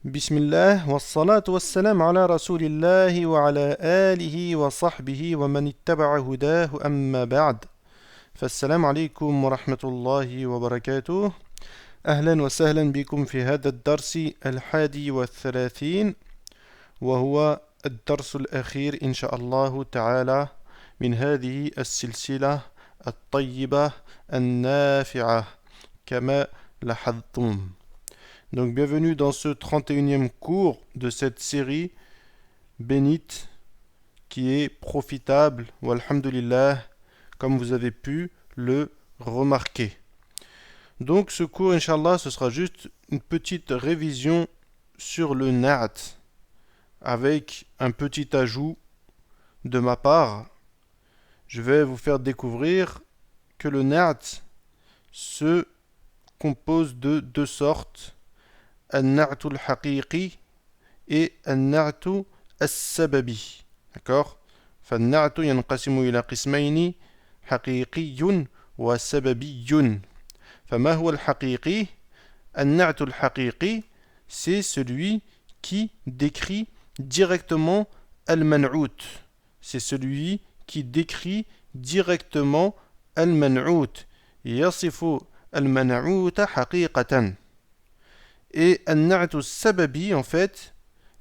بسم الله والصلاة والسلام على رسول الله وعلى آله وصحبه ومن اتبع هداه أما بعد فالسلام عليكم ورحمة الله وبركاته. أهلا وسهلا بكم في هذا الدرس 31 وهو الدرس الأخير إن شاء الله تعالى من هذه السلسلة الطيبة النافعة كما لاحظتم. Donc bienvenue dans ce 31e cours de cette série bénite qui est profitable, walhamdulillah, comme vous avez pu le remarquer. Donc ce cours, Inch'Allah, ce sera juste une petite révision sur le na'at, avec un petit ajout de ma part. Je vais vous faire découvrir que le na'at se compose de deux sortes, النعت الحقيقي et النعت السببي. D'accord? فالنعت ينقسم إلى قسمين حقيقي وسببي. فما هو الحقيقي؟ النعت الحقيقي c'est celui qui décrit directement المنعوت. C'est celui qui décrit directement المنعوت. يصف المنعوت حقيقة. Et An-Na'tu Sababi, en fait,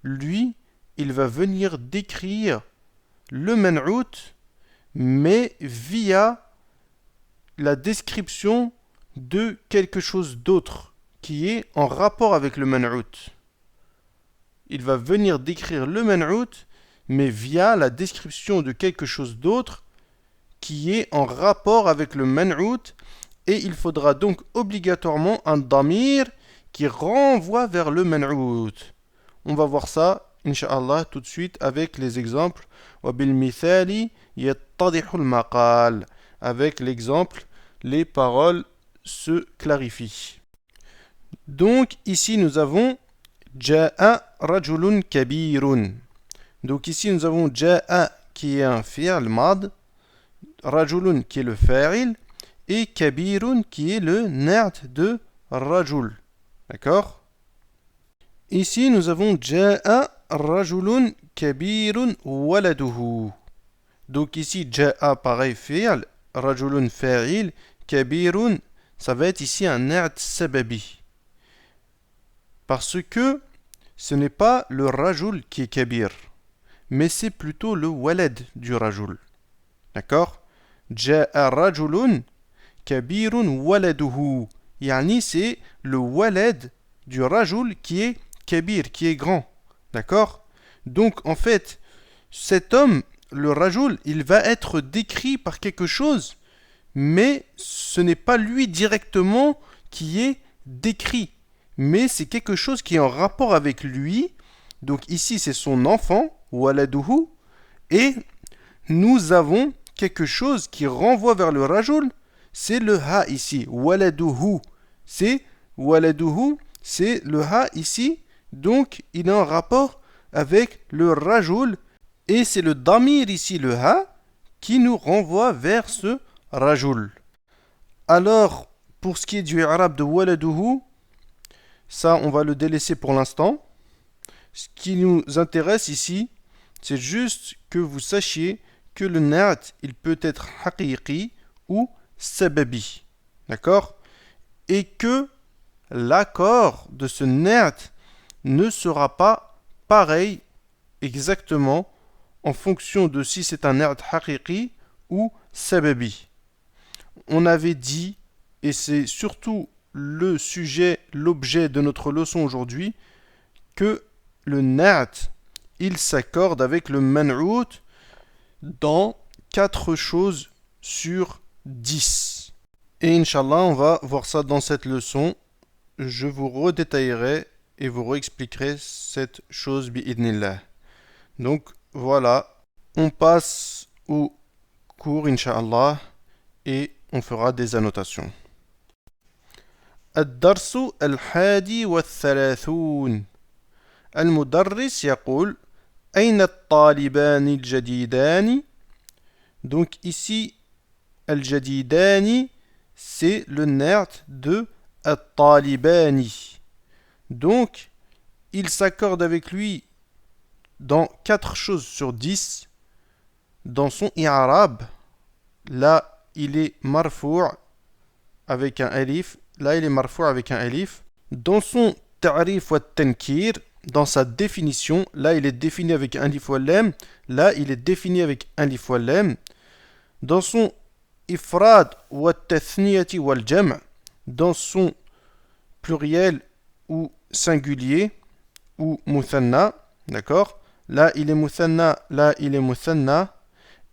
lui, il va venir décrire le Man'out, mais via la description de quelque chose d'autre qui est en rapport avec le Man'out. Il va venir décrire le Man'out, mais via la description de quelque chose d'autre qui est en rapport avec le Man'out, et il faudra donc obligatoirement un damir qui renvoie vers le man'out. On va voir ça, Inch'Allah, tout de suite avec les exemples. وَبِالْمِثَالِ يَتَّضِحُ الْمَقَالِ. Avec l'exemple, les paroles se clarifient. Donc, ici, nous avons جَاءَ رَجُلٌ كَبِيرٌ. Donc, ici, nous avons جَاءَ qui est un fi'l mad, رَجُلٌ qui est le fa'il, et كَبِيرٌ qui est le na'at de rajul. D'accord? Ici, nous avons Ja'a rajulun kabirun waladuhu. Donc ici, Ja'a pareil fi'l, rajulun fa'il, kabirun, ça va être ici un na'at sababi. Parce que ce n'est pas le rajul qui est kabir, mais c'est plutôt le walad du rajul. D'accord? Ja'a rajulun kabirun waladuhu. Yani c'est le walad du rajul qui est kabir, qui est grand. D'accord? Donc en fait, cet homme, le rajul, il va être décrit par quelque chose, mais ce n'est pas lui directement qui est décrit, mais c'est quelque chose qui est en rapport avec lui. Donc ici c'est son enfant, waladuhu, et nous avons quelque chose qui renvoie vers le rajul. C'est le ha ici, waladuhu. C'est waladuhu, c'est le ha ici. Donc, il est en rapport avec le rajul. Et c'est le damir ici, le ha, qui nous renvoie vers ce rajul. Alors, pour ce qui est du i'rab de waladuhu, ça, on va le délaisser pour l'instant. Ce qui nous intéresse ici, c'est juste que vous sachiez que le na'at, il peut être haqiqi ou sababi. D'accord? Et que l'accord de ce na'at ne sera pas pareil exactement en fonction de si c'est un na'at haqiqi ou sababi. On avait dit, et c'est surtout le sujet, l'objet de notre leçon aujourd'hui, que le na'at, il s'accorde avec le man'out dans 4 choses sur 10. Et Inch'Allah, on va voir ça dans cette leçon. Je vous redétaillerai et vous réexpliquerai cette chose bi'idnillah. Donc voilà, on passe au cours Inch'Allah et on fera des annotations. الدرس الحادي والثلاثون. المدرس يقول أين الطالبان الجديدان. Donc ici, الجديدان, c'est le na'at de الطالبان. Donc, il s'accorde avec lui dans 4 choses sur 10. Dans son i'rab, là, il est marfou' avec un alif. Là, il est marfou' avec un alif. Dans son ta'rif wa tankir, dans sa définition, là, il est défini avec un alif wa lam. Là, il est défini avec un alif wa lam. Dans son ifrad wa tathniyati wal jam', dans son pluriel ou singulier ou muthanna, d'accord? Là, il est muthanna, là, il est muthanna.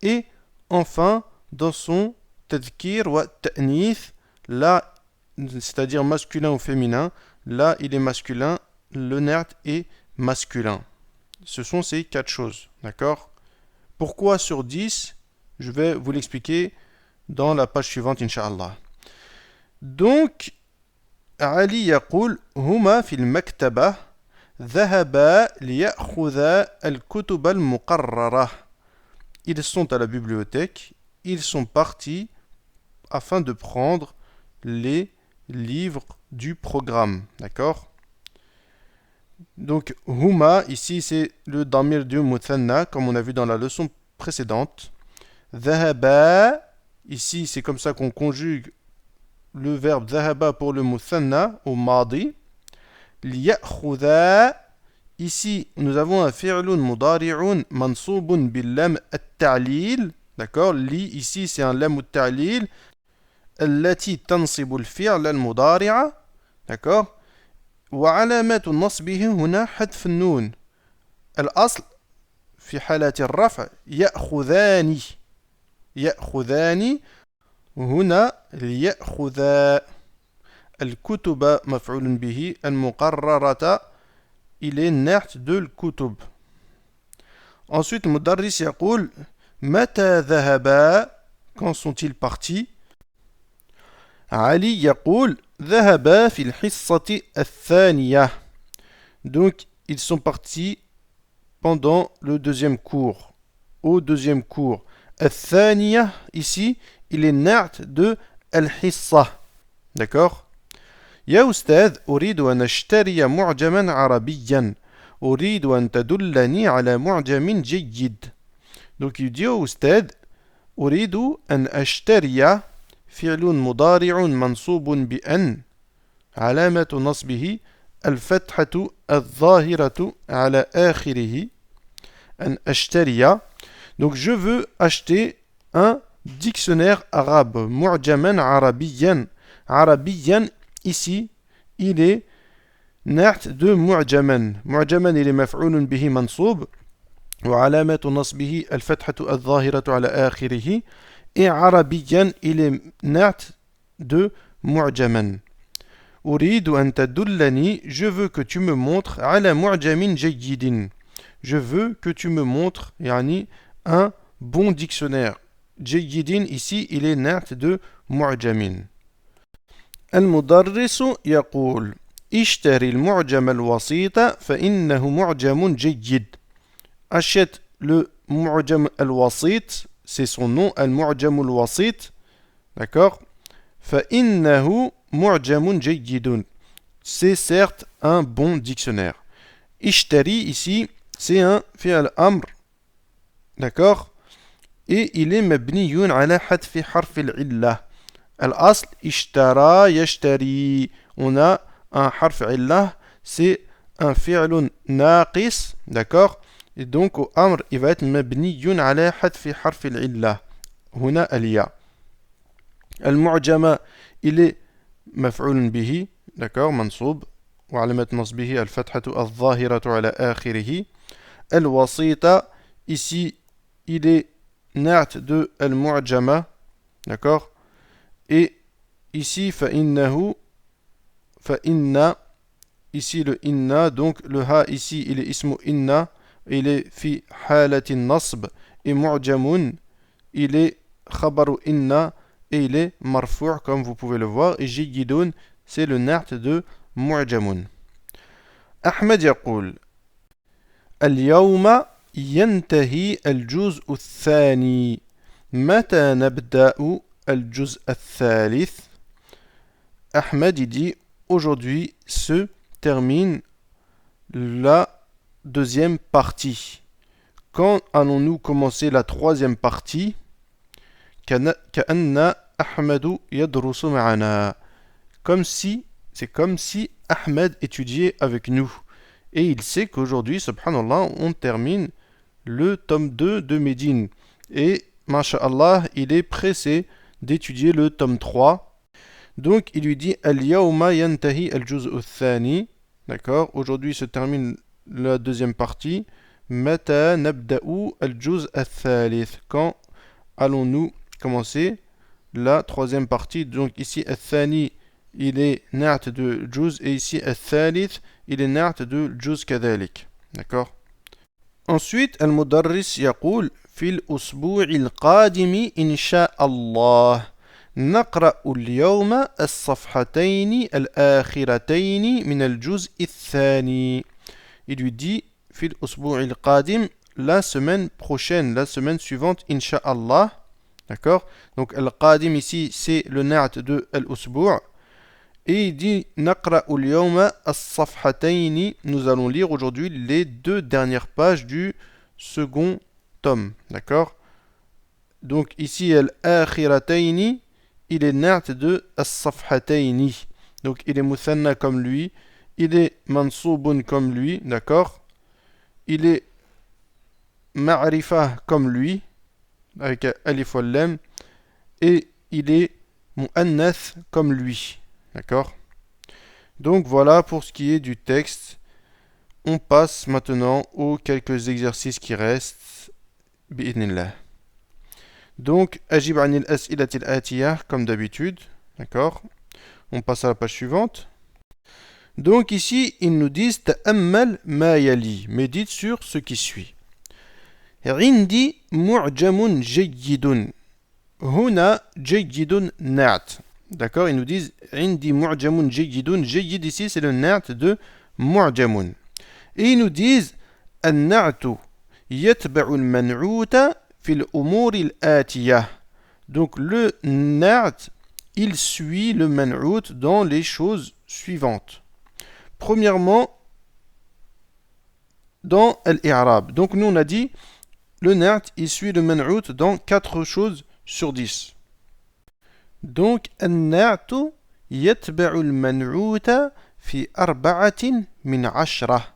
Et enfin, dans son tadhkir wa ta'nith, là, c'est-à-dire masculin ou féminin, là, il est masculin, le nert est masculin. Ce sont ces 4 choses, d'accord? Pourquoi sur 10? Je vais vous l'expliquer dans la page suivante, Inch'Allah. Donc, Ali يقول هما في المكتبة ذهبا ليأخذا الكتب المقررة. Ils sont à la bibliothèque, ils sont partis afin de prendre les livres du programme. D'accord? Donc, huma, ici, c'est le damir du muthanna, comme on a vu dans la leçon précédente. Dhahaba, ici, c'est comme ça qu'on conjugue le verbe dhahaba pour le muthanna au madi. Liya'khudha, ici, nous avons un fi'lun mudari'un mansoubun bil lam at-ta'lil. D'accord? Li, ici, c'est un lam at-ta'lil. التي تنصب الفعل المضارع. d'accord? وعلامة نصبه هنا حذف النون. الأصل في حالة الرفع يأخذان. يأخذان هنا ليأخذا الكتب مفعول به المقررة il est نعت de الكتب. Ensuite المدرس يقول متى ذهبا quand sont-ils partis? علي يقول ذهبا في الحصة الثانية. Donc ils sont partis pendant le deuxième cours. Au deuxième cours. الثانية ici il est نعت de الحصة. D'accord? يا أستاذ أريد أن أشتري معجما عربيا. أريد أن تدلني على معجم جيد. Donc il dit au أستاذ أريد أن أشتري فعل مضارع منصوب بأن علامة نصبه الفتحة الظاهرة على آخره أن أشتري. Donc je veux acheter un dictionnaire arabe. معجما عربيا. عربيا ici il est نعت de معجما. معجما il est مفعول به منصوب وعلامة نصبه الفتحة الظاهرة على آخره. Et عربيا il est نعت de معجما. أريد أن تدلني je veux que tu me montres على معجم جيد. Je veux que tu me montres يعني un bon dictionnaire. جيد ici il est نعت de معجم. المدرس يقول اشتري المعجم الوسيط فإنه معجم جيد. Achète le معجم الوسيط, c'est son nom, المعجم الوسيط. D'accord? فإنه معجم جيد. C'est certes un bon dictionnaire. اشتري ici, c'est un fi'l amr. D'accord? Et il est مبني على حذف حرف العلة. الأصل اشترى يشتري. On a un حرف علة, c'est un fi'l ناقص. D'accord? Et donc au amr, il va être مبني على حذف حرف العلة. هنا الياء. المعجم il est مفعول به. D'accord? منصوب وعلامة نصبه الفتحة الظاهرة على آخره. الوسيط ici il est نعت de المعجمة. D'accord? Et ici فإنه فإن ici le inna, donc le ha ici il est ismu inna, il est fi halati nasb, et mu'jamun il est khabaru inna et il est marfou' comme vous pouvez le voir, et jiyidun c'est le na'at de mu'jamun. Ahmed يقول اليوم ينتهي الجزء الثاني متى نبدأ الجزء الثالث. Ahmed il dit aujourd'hui se termine la deuxième partie. Quand allons-nous commencer la troisième partie? كأن أحمد يدرس معنا. C'est comme si Ahmed étudiait avec nous. Et il sait qu'aujourd'hui, subhanallah, on termine le tome 2 de Médine. Et, masha'Allah, il est pressé d'étudier le tome 3. Donc, il lui dit Al-yawma yantahi al-juz'u thani. D'accord? Aujourd'hui se termine la deuxième partie. Mata nabda'u al-juz' al-thalith. Quand allons-nous commencer la troisième partie? Donc, ici, al-thani, il est na'at de juz. Et ici, al-thalith, il est na'at de juz kadhalik. D'accord? Ensuite, المدرس يقول في الأسبوع القادم إن شاء الله نقرأ اليوم الصفحتين الآخرتين من الجزء الثاني. Il lui dit في الأسبوع القادم, la semaine prochaine, la semaine suivante, Inch'Allah. D'accord? Donc, al-qadim ici, c'est le na'at de al-usbu'. Et il dit Naqra'u al-yawma as-safhatayni. Nous allons lire aujourd'hui les deux dernières pages du second tome. D'accord? Donc ici, al-akhiratayni, il est na'at de as-safhatayni. Donc il est muthanna comme lui. Il est mansoubun comme lui. D'accord? Il est ma'rifa comme lui. Avec alif wal lam. Et il est mu'annath comme lui. D'accord? Donc voilà pour ce qui est du texte. On passe maintenant aux quelques exercices qui restent. Bi'idnillah. Donc, ajib anil as'ilatil atiyah, comme d'habitude. D'accord? On passe à la page suivante. Donc ici, ils nous disent ta'ammal ma yali. Médite sur ce qui suit. Rindi mu'jamun jayyidun. Huna jayyidun na'at. D'accord, ils nous disent Indi mu'jamun jayyidun. Jayyid ici, c'est le na'at de mu'jamun. Et ils nous disent An-na'tu yatba'u al-man'uta fil umuri al-atiyah. Donc le na'at, il suit le man'ut dans les choses suivantes. Premièrement, dans al-i'rab. Donc nous on a dit le na'at, il suit le man'ut dans 4 choses sur 10. Donc, النعت يتبع المنعوت في 4 من 10.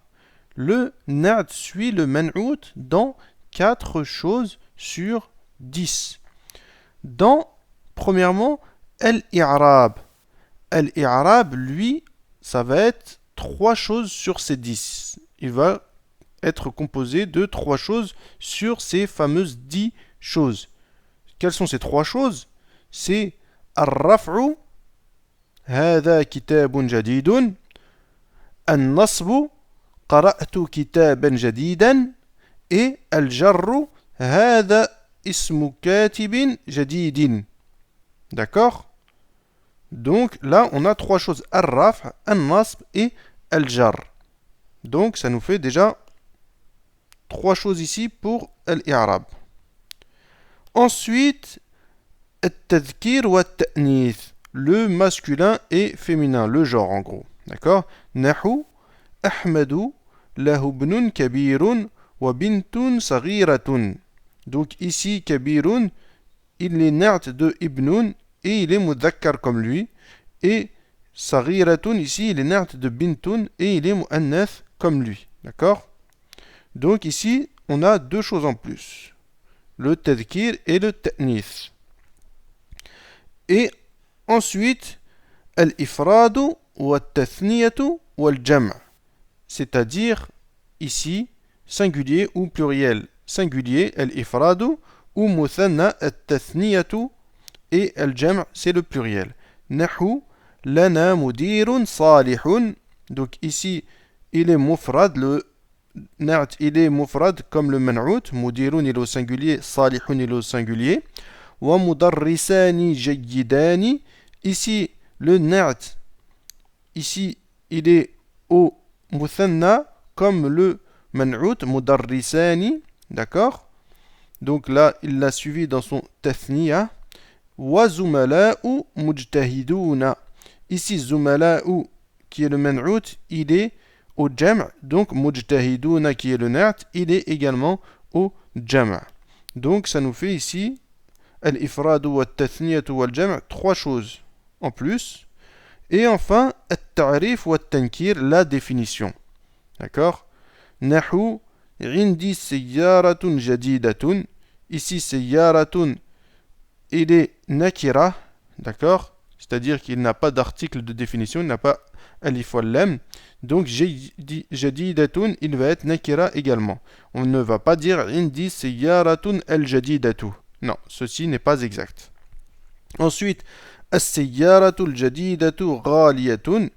Le na'at suit le man'ut dans 4 choses sur 10. Dans, premièrement, al-i'rab. Al-i'rab, lui, ça va être 3 choses sur ces 10. Il va être composé de 3 choses sur ces fameuses 10 choses. Quelles sont ces 3 choses? C'est الرفع هذا كتاب جديد النصب قرأت كتابا جديدا et الجر هذا اسم كاتب جديد. D'accord? Donc là on a 3 choses, الرفع, النصب et الجر. Donc ça nous fait déjà 3 choses ici pour al-i'rab. Ensuite التذكير والتأنيث, le masculin et féminin, le genre en gros. D'accord? نحو أحمد له ابن كبير وبنت صغيرة. Donc ici كبير, il est na'at de ibnun et il est mudhakkar comme lui. Et صغيرة ici, il est na'at de bintun et il est mu'annath comme lui. D'accord? Donc ici, on a 2 choses en plus. Le tadhkir et le ta'nith. Et ensuite, al-ifradu wa tathniyatu wa al-jam'. C'est-à-dire, ici, singulier ou pluriel. Singulier, al-ifradu, ou muthanna at-tathniyatu, et al-jam', c'est le pluriel. Nahu, lana mudirun salihun. Donc ici, il est mufrad, le na'at, il est mufrad comme le man'ut. Mudirun, il est au singulier, salihun, il est au singulier. ومدرسان جيدان. Ici, le na'at, ici, il est au muthanna comme le man'ut, mudarrisani. D'accord? Donc là, il l'a suivi dans son tathniya. Wa zumala'u mujtahiduna. Ici, zumala'u, qui est le man'ut, il est au jam', donc mujtahiduna qui est le na'at, il est également au jam'. Donc ça nous fait ici al-ifradu wa al-tathniyatu wa al-jam', trois choses en plus. Et enfin, al-ta'rif wa al-tankir, la définition. D'accord? Nahu indi sayyaratun jadidatun. Ici, sayyaratun, il est nakira, d'accord? C'est-à-dire qu'il n'a pas d'article de définition, il n'a pas alif wal lam. Donc, jadidatun, il va être nakira également. On ne va pas dire indi sayyaratun al-jadidatu. Non, ceci n'est pas exact. Ensuite, as-sayyaratu al-jadidatu ghaliyatun.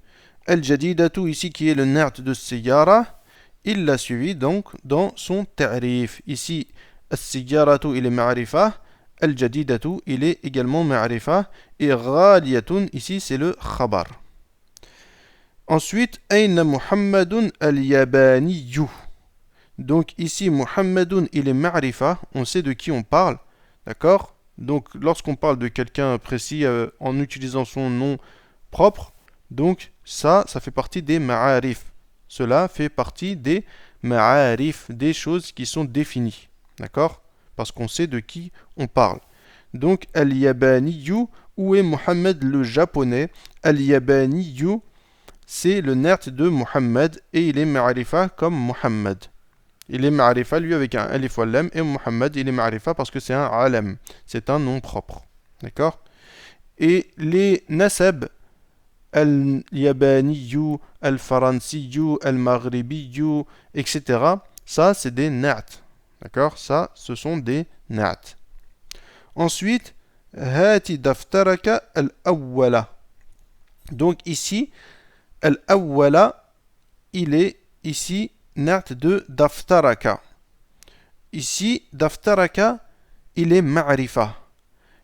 Al-jadidatu, ici qui est le na'at de sayyara, il l'a suivi donc dans son ta'rif. Ici, as-sayyaratu, il est ma'rifa. Al-jadidatu, il est également ma'rifa. Et ghaliyatun, ici c'est le khabar. Ensuite, Aina Muhammadun al-Yabaniyu. Donc ici, Muhammadun, il est ma'rifa. On sait de qui on parle. D'accord? Donc lorsqu'on parle de quelqu'un précis en utilisant son nom propre, donc ça fait partie des ma'arif. Cela fait partie des ma'arif, des choses qui sont définies. D'accord? Parce qu'on sait de qui on parle. Donc al-Yabaniyu, où est Muhammad le japonais? Al-Yabaniyu, c'est le na'at de Muhammad et il est ma'arifa comme Muhammad. Il est ma'arifa lui avec un alif wal lam et Muhammad il est ma'arifa parce que c'est un alam, c'est un nom propre. D'accord? Et les nasab, al-Yabaniyu, al-Faransiyu, al-Maghribiyu, etc. Ça c'est des na'at. D'accord? Ça ce sont des na'at. Ensuite, hati daftaraka al-awwala. Donc ici, al-awwala, il est ici na'at de daftaraka. Ici, daftaraka, il est ma'rifa.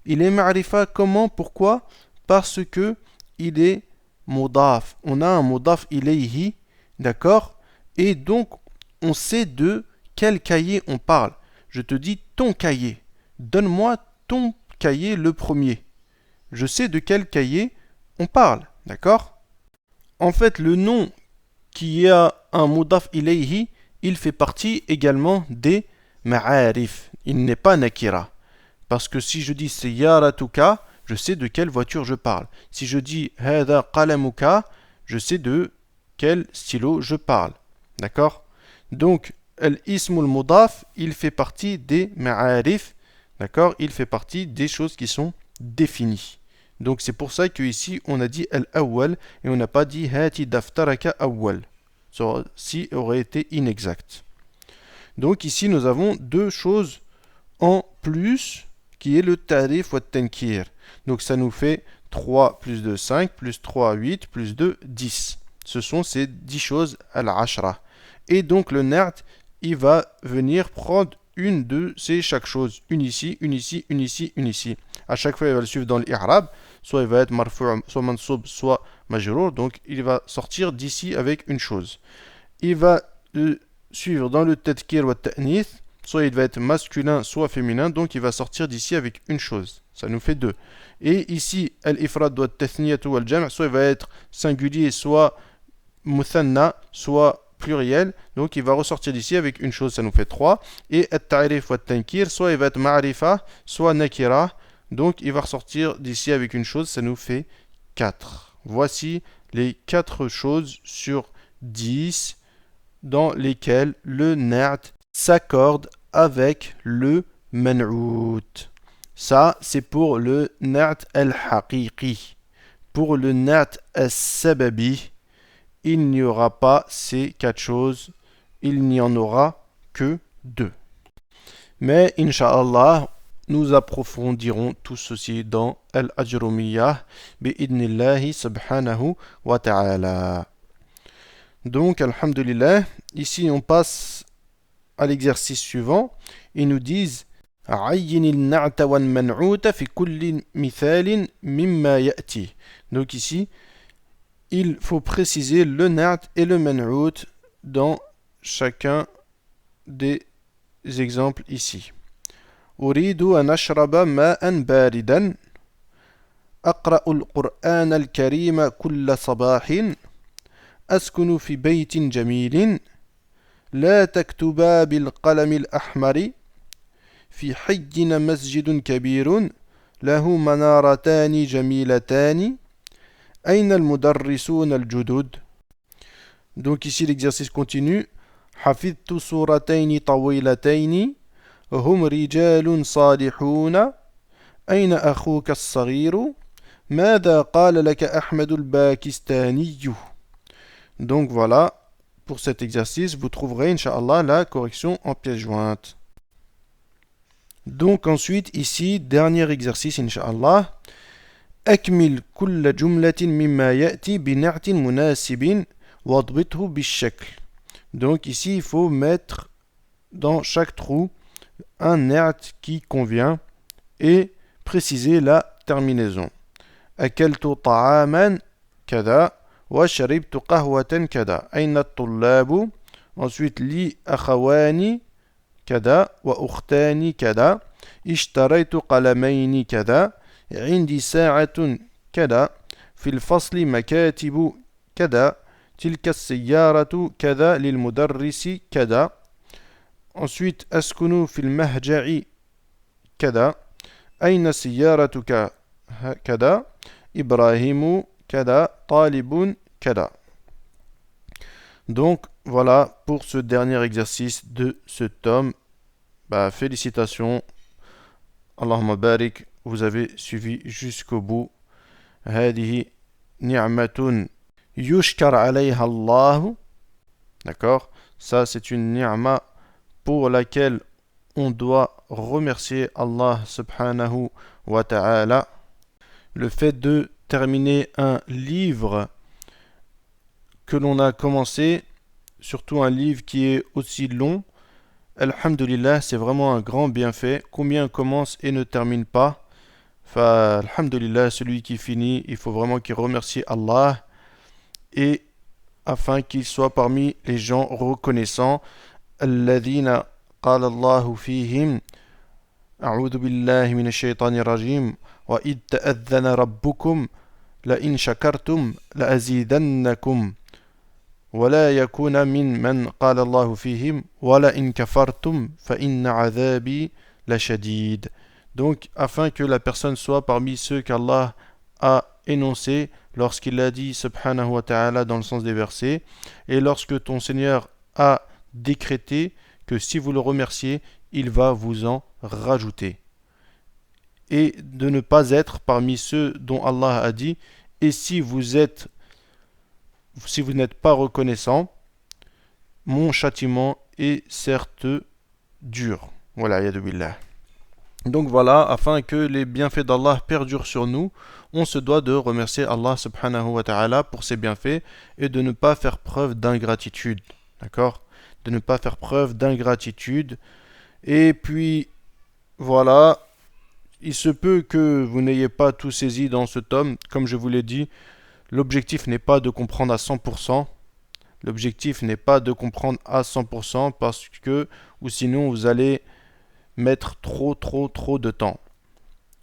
Il est ma'rifa comment? Pourquoi? Parce que il est mudaf. On a un mudaf ilayhi, d'accord? Et donc, on sait de quel cahier on parle. Je te dis ton cahier. Donne-moi ton cahier le premier. Je sais de quel cahier on parle, d'accord? En fait, le nom qui a un mudaf ilayhi, il fait partie également des ma'arif. Il n'est pas nakira. Parce que si je dis sayyaratuka, je sais de quelle voiture je parle. Si je dis hada qalamuka, je sais de quel stylo je parle. D'accord? Donc, al-ismul mudaf, il fait partie des ma'arif. D'accord? Il fait partie des choses qui sont définies. Donc c'est pour ça qu'ici on a dit al-awwal et on n'a pas dit hati daftaraka awwal. Ceci aurait été inexact. Donc ici nous avons deux choses en plus qui est le tarif wa tankir. Donc ça nous fait 3 plus 2, 5, plus 3, 8, plus 2, 10. Ce sont ces 10 choses al-ashra. Et donc le na'at, il va venir prendre une de ces chaque chose. Une ici, une ici, une ici, une ici. À chaque fois, il va le suivre dans l'I'rab. Soit il va être marfu', soit mansoub, soit majrour. Donc il va sortir d'ici avec une chose. Il va le suivre dans le tadkir wa ta'nith. Soit il va être masculin, soit féminin. Donc il va sortir d'ici avec une chose. Ça nous fait deux. Et ici, al-ifrad wa tathniyatu wal jam'. Soit il va être singulier, soit muthanna, soit pluriel, donc il va ressortir d'ici avec une chose, ça nous fait 3. Et at-ta'rif wa tankir, soit il va être ma'rifa, soit nakira, donc il va ressortir d'ici avec une chose, ça nous fait 4. Voici les 4 choses sur 10 dans lesquelles le na'at s'accorde avec le man'out. Ça, c'est pour le na'at al-haqiqi. Pour le na'at al-sababi, il n'y aura pas ces 4 choses, il n'y en aura que 2. Mais, Inch'Allah, nous approfondirons tout ceci dans Al-Ajrumiyah, bi'idnillahi subhanahu wa ta'ala. Donc, alhamdulillah, ici on passe à l'exercice suivant. Ils nous disent عين النعت والمنعوت في كل مثال مما يأتي. Donc ici, il faut préciser le na'at et le man'out dans chacun des exemples ici. أريد أن أشرب ماء باردا أقرأ القرآن الكريم كل صباح أسكن في بيت جميل لا تكتبا بالقلم الأحمر في حينا مسجد كبير له منارتان جميلتان أين المدرسون الجدد. Donc ici l'exercice continue. حفظت سورتين طويلتين هم رجال صالحون أين أخوك الصغير ماذا قال لك أحمد الباكستاني. Donc voilà, pour cet exercice, vous trouverez, Inch'Allah, la correction en pièce jointe. Donc ensuite, ici, dernier exercice, Inch'Allah. أكمل كل جملة مما يأتي بنعت مناسب واضبطه بالشكل. Donc ici, il faut mettre dans chaque trou un نعت qui convient et préciser la terminaison. أكلت طعاما كذا وشربت قهوة كذا. أين الطلاب. Ensuite لي أخوان كذا وأختان كذا. اشتريت قلمين كذا. عندي ساعة كذا. في الفصل مكاتب كذا. تلك السيارة كذا للمدرس كذا. Ensuite أسكن في المهجع كذا. أين سيارتك كذا. إبراهيم كذا طالب كذا. Donc voilà pour ce dernier exercice de ce tome. Félicitations. Allahumma barik. Vous avez suivi jusqu'au bout. هذه نعمة يشكر عليها الله. D'accord. Ça c'est une ni'ma pour laquelle on doit remercier Allah subhanahu wa ta'ala. Le fait de terminer un livre que l'on a commencé, surtout un livre qui est aussi long, alhamdulillah, c'est vraiment un grand bienfait. Combien commence et ne termine pas. Alhamdulillah, celui qui finit, il faut vraiment qu'il remercie Allah et afin qu'il soit parmi les gens reconnaissants. الذين قال الله فيهم أعوذ بالله من الشيطان الرجيم وإذ تأذن ربكم لئن شكرتم لأزيدنكم ولا يكون من قال الله فيهم ولئن كفرتم فإن عذابي لشديد. Donc afin que la personne soit parmi ceux qu'Allah a énoncés lorsqu'il a dit subhanahu wa ta'ala dans le sens des versets, et lorsque ton Seigneur a décrété que si vous le remerciez, il va vous en rajouter. Et de ne pas être parmi ceux dont Allah a dit, et si vous n'êtes pas reconnaissant, mon châtiment est certes dur. Voilà, yadu billah. Donc voilà, afin que les bienfaits d'Allah perdurent sur nous, on se doit de remercier Allah subhanahu wa ta'ala pour ses bienfaits et de ne pas faire preuve d'ingratitude. D'accord ? De ne pas faire preuve d'ingratitude. Et puis, voilà, il se peut que vous n'ayez pas tout saisi dans ce tome. Comme je vous l'ai dit, l'objectif n'est pas de comprendre à 100%. L'objectif n'est pas de comprendre à 100% parce que, ou sinon vous allez mettre trop de temps.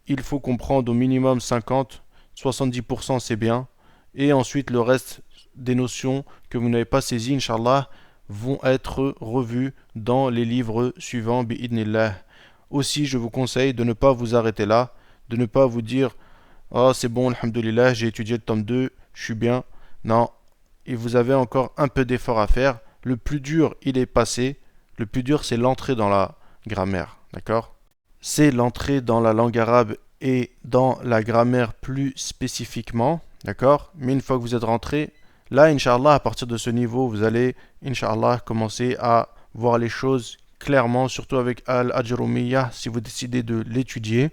Il faut comprendre au minimum 50, 70% c'est bien. Et ensuite le reste des notions que vous n'avez pas saisies, Inch'Allah, vont être revues dans les livres suivants, bi'idnillah. Aussi, je vous conseille de ne pas vous arrêter là, de ne pas vous dire « Oh, c'est bon, alhamdulillah, j'ai étudié le tome 2, je suis bien. » Non, et vous avez encore un peu d'effort à faire. Le plus dur, il est passé. Le plus dur, c'est l'entrée dans la grammaire. D'accord ? C'est l'entrée dans la langue arabe et dans la grammaire plus spécifiquement. D'accord ? Mais une fois que vous êtes rentré, là, Inch'Allah, à partir de ce niveau, vous allez, Inch'Allah, commencer à voir les choses clairement, surtout avec Al-Ajrumiyyah, si vous décidez de l'étudier.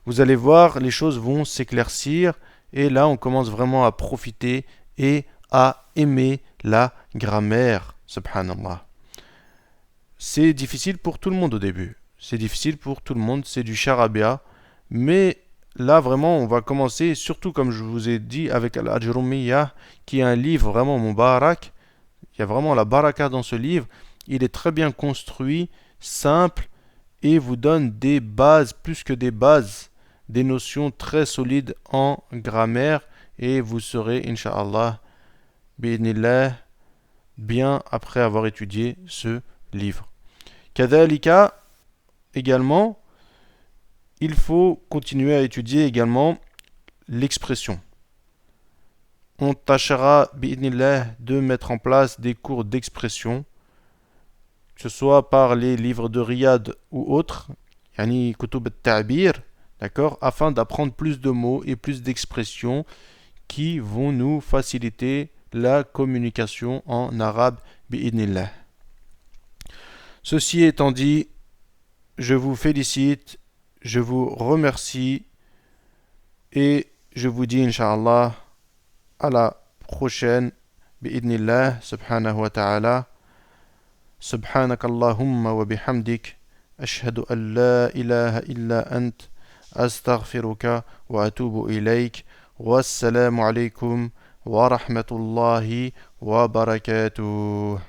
Vous allez voir, les choses vont s'éclaircir et là, on commence vraiment à profiter et à aimer la grammaire. Subhanallah. C'est difficile pour tout le monde au début. C'est difficile pour tout le monde, c'est du charabia. Mais là, vraiment, on va commencer, surtout comme je vous ai dit, avec Al-Ajrumiyyah, qui est un livre vraiment mubarak. Il y a vraiment la baraka dans ce livre. Il est très bien construit, simple, et vous donne des bases, plus que des bases, des notions très solides en grammaire. Et vous serez, Inch'Allah, bi'idnillah, bien après avoir étudié ce livre. Kadhalika, également, il faut continuer à étudier également l'expression. On tâchera bi'idnillah de mettre en place des cours d'expression, que ce soit par les livres de Riyad ou autres, yani kutub al-ta'bir, d'accord, afin d'apprendre plus de mots et plus d'expressions qui vont nous faciliter la communication en arabe bi'idnillah. Ceci étant dit, je vous félicite, je vous remercie et je vous dis incha'Allah à la prochaine bi'idnillah subhanahu wa ta'ala. سبحانك اللهم وبحمدك أشهد أن لا إله إلا أنت أستغفرك وأتوب إليك والسلام عليكم ورحمة الله وبركاته.